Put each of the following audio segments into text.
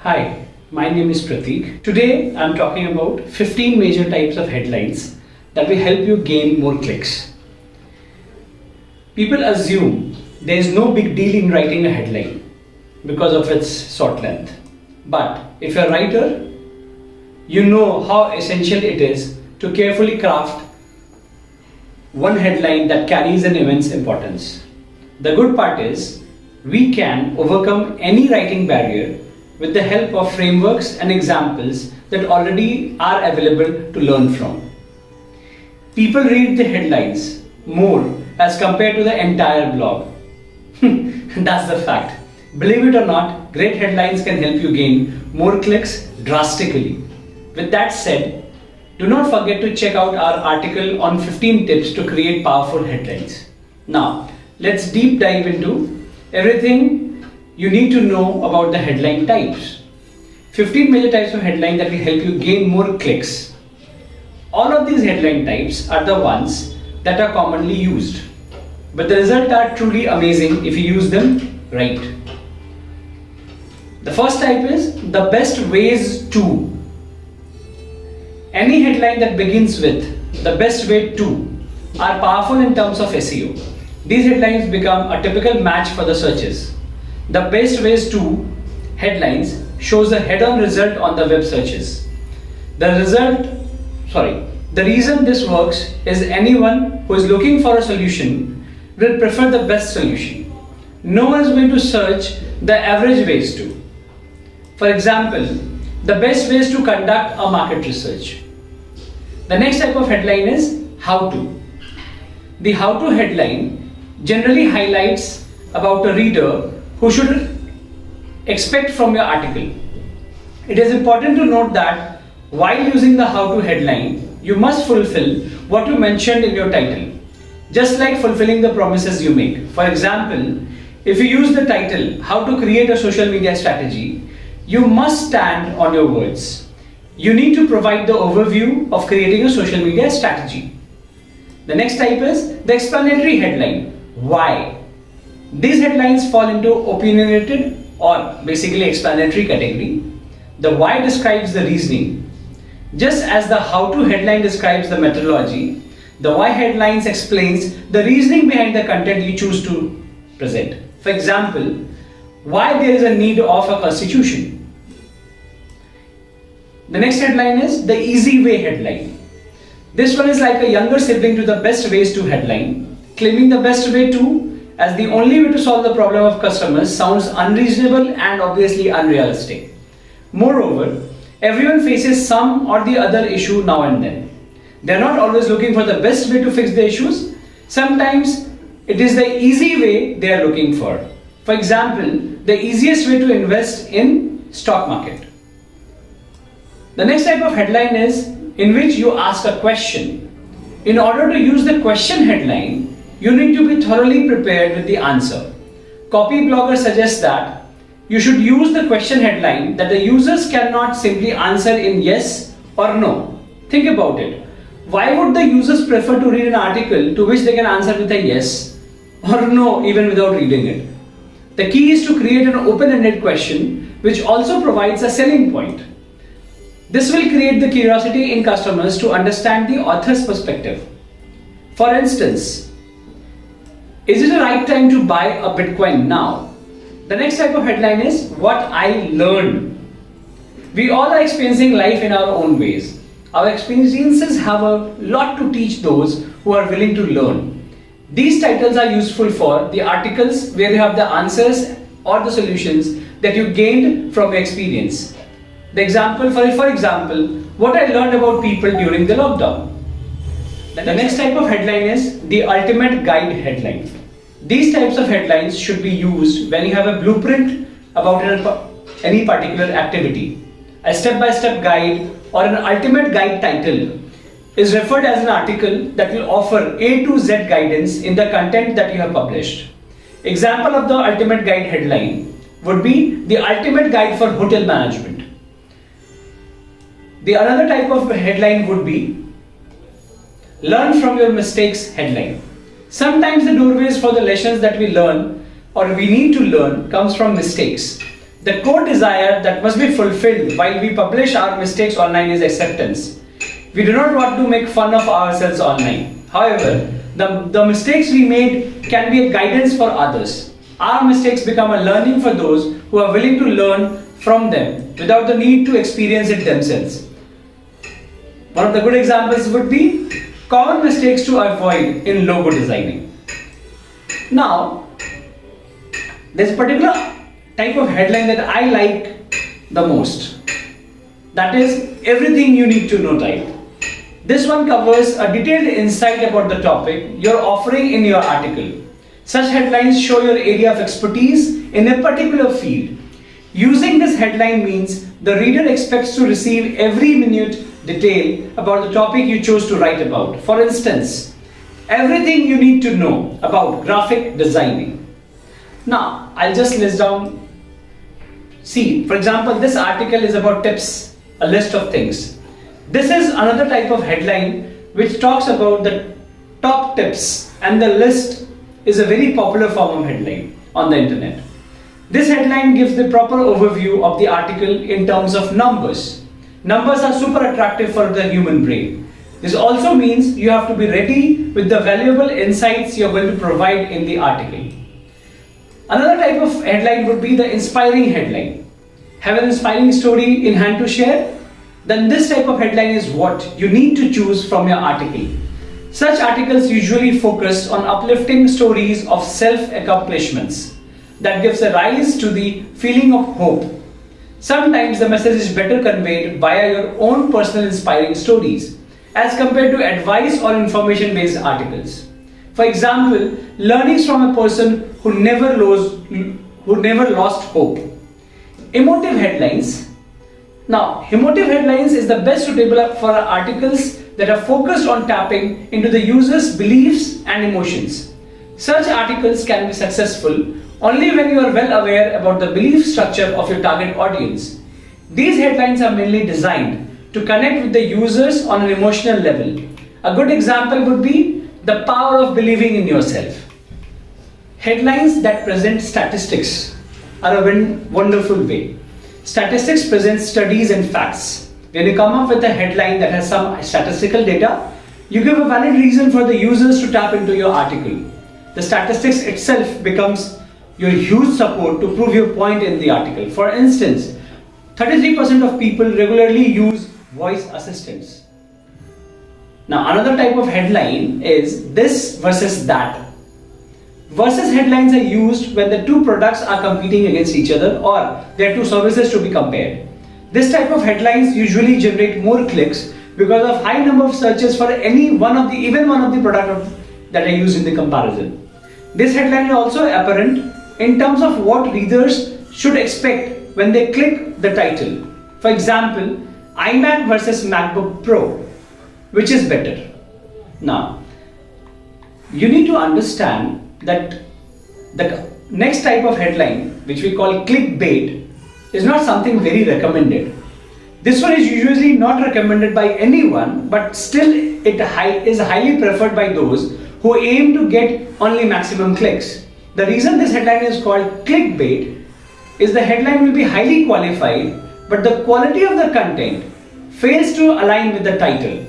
Hi, my name is Prateek. Today I'm talking about 15 major types of headlines that will help you gain more clicks. People assume there is no big deal in writing a headline because of its short length. But if you're a writer, you know how essential it is to carefully craft one headline that carries an immense importance. The good part is we can overcome any writing barrier with the help of frameworks and examples that already are available to learn from. People read the headlines more as compared to the entire blog. That's the fact. Believe it or not, great headlines can help you gain more clicks drastically. With that said, do not forget to check out our article on 15 tips to create powerful headlines. Now, let's deep dive into everything you need to know about the headline types. 15 major types of headline that will help you gain more clicks. All of these headline types are the ones that are commonly used, but the results are truly amazing if you use them right. The first type is the best ways to. Any headline that begins with the best way to are powerful in terms of SEO. These headlines become a typical match for the searches. The best ways to headlines shows a head-on result on the web searches. The reason this works is anyone who is looking for a solution will prefer the best solution. No one is going to search the average ways to. For example, the best ways to conduct a market research. The next type of headline is how to. The how to headline generally highlights about a reader who should expect from your article. It is important to note that while using the how to headline, you must fulfill what you mentioned in your title, just like fulfilling the promises you make. For example, if you use the title, How to Create a Social Media Strategy, you must stand on your words. You need to provide the overview of creating a social media strategy. The next type is the explanatory headline. Why? These headlines fall into opinionated or basically explanatory category. The why describes the reasoning. Just as the how to headline describes the methodology, the why headlines explains the reasoning behind the content you choose to present. For example, why there is a need of a constitution. The next headline is the easy way headline. This one is like a younger sibling to the best ways to headline. Claiming the best way to as the only way to solve the problem of customers sounds unreasonable and obviously unrealistic. Moreover, everyone faces some or the other issue now and then. They are not always looking for the best way to fix the issues. Sometimes it is the easy way they are looking for. For example, the easiest way to invest in stock market. The next type of headline is in which you ask a question. In order to use the question headline, you need to be thoroughly prepared with the answer. Copy blogger suggests that you should use the question headline that the users cannot simply answer in yes or no. Think about it. Why would the users prefer to read an article to which they can answer with a yes or no even without reading it? The key is to create an open-ended question which also provides a selling point. This will create the curiosity in customers to understand the author's perspective. For instance, is it the right time to buy a Bitcoin now? The next type of headline is what I learned. We all are experiencing life in our own ways. Our experiences have a lot to teach those who are willing to learn. These titles are useful for the articles where you have the answers or the solutions that you gained from your experience. For example, what I learned about people during the lockdown. The next type of headline is the ultimate guide headline. These types of headlines should be used when you have a blueprint about any particular activity. A step-by-step guide or an ultimate guide title is referred as an article that will offer A to Z guidance in the content that you have published. Example of the ultimate guide headline would be the ultimate guide for hotel management. The another type of headline would be learn from your mistakes headline. Sometimes the doorways for the lessons that we learn or we need to learn comes from mistakes. The core desire that must be fulfilled while we publish our mistakes online is acceptance. We do not want to make fun of ourselves online. However, the mistakes we made can be a guidance for others. Our mistakes become a learning for those who are willing to learn from them without the need to experience it themselves. One of the good examples would be common mistakes to avoid in logo designing. Now, there's a particular type of headline that I like the most. That is everything you need to know type. This one covers a detailed insight about the topic you're offering in your article. Such headlines show your area of expertise in a particular field. Using this headline means the reader expects to receive every minute detail about the topic you chose to write about. For instance, everything you need to know about graphic designing. Now, I'll just list down. See, for example, this article is about tips, a list of things. This is another type of headline which talks about the top tips, and the list is a very popular form of headline on the internet. This headline gives the proper overview of the article in terms of numbers. Numbers are super attractive for the human brain. This also means you have to be ready with the valuable insights you're going to provide in the article. Another type of headline would be the inspiring headline. Have an inspiring story in hand to share? Then this type of headline is what you need to choose from your article. Such articles usually focus on uplifting stories of self-accomplishments that gives a rise to the feeling of hope. Sometimes the message is better conveyed via your own personal inspiring stories as compared to advice or information-based articles. For example, learnings from a person who never lost hope. Emotive headlines. Now, emotive headlines is the best suitable for articles that are focused on tapping into the user's beliefs and emotions. Such articles can be successful only when you are well aware about the belief structure of your target audience. These headlines are mainly designed to connect with the users on an emotional level. A good example would be the power of believing in yourself. Headlines that present statistics are a wonderful way. Statistics present studies and facts. When you come up with a headline that has some statistical data, you give a valid reason for the users to tap into your article. The statistics itself becomes your huge support to prove your point in the article. For instance, 33% of people regularly use voice assistants. Now, another type of headline is this versus that. Versus headlines are used when the two products are competing against each other or there are two services to be compared. This type of headlines usually generate more clicks because of high number of searches for even one of the product that are used in the comparison. This headline is also apparent in terms of what readers should expect when they click the title. For example, iMac versus MacBook Pro, which is better? Now, you need to understand that the next type of headline, which we call clickbait, is not something very recommended. This one is usually not recommended by anyone, but still it is highly preferred by those who aim to get only maximum clicks. The reason this headline is called clickbait is the headline will be highly qualified, but the quality of the content fails to align with the title.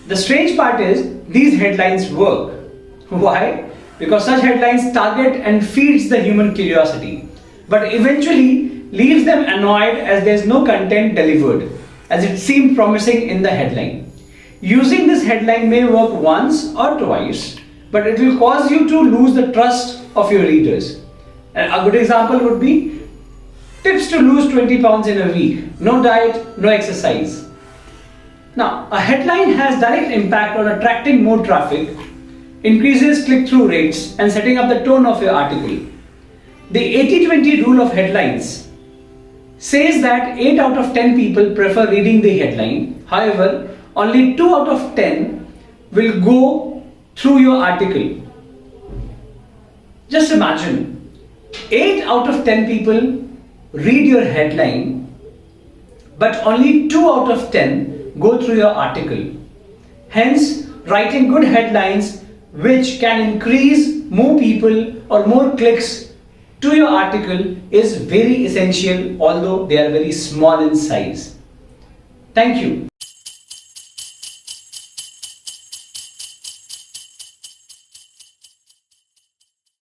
The strange part is these headlines work. Why? Because such headlines target and feeds the human curiosity, but eventually leaves them annoyed as there is no content delivered, as it seemed promising in the headline. Using this headline may work once or twice, but it will cause you to lose the trust of your readers. And a good example would be tips to lose 20 pounds in a week, no diet, no exercise. Now, a headline has direct impact on attracting more traffic, increases click-through rates, and setting up the tone of your article. The 80-20 rule of headlines says that 8 out of 10 people prefer reading the headline. However, only 2 out of 10 will go through your article. Just imagine, 8 out of 10 people read your headline, but only 2 out of 10 go through your article. Hence, writing good headlines which can increase more people or more clicks to your article is very essential, although they are very small in size. Thank you.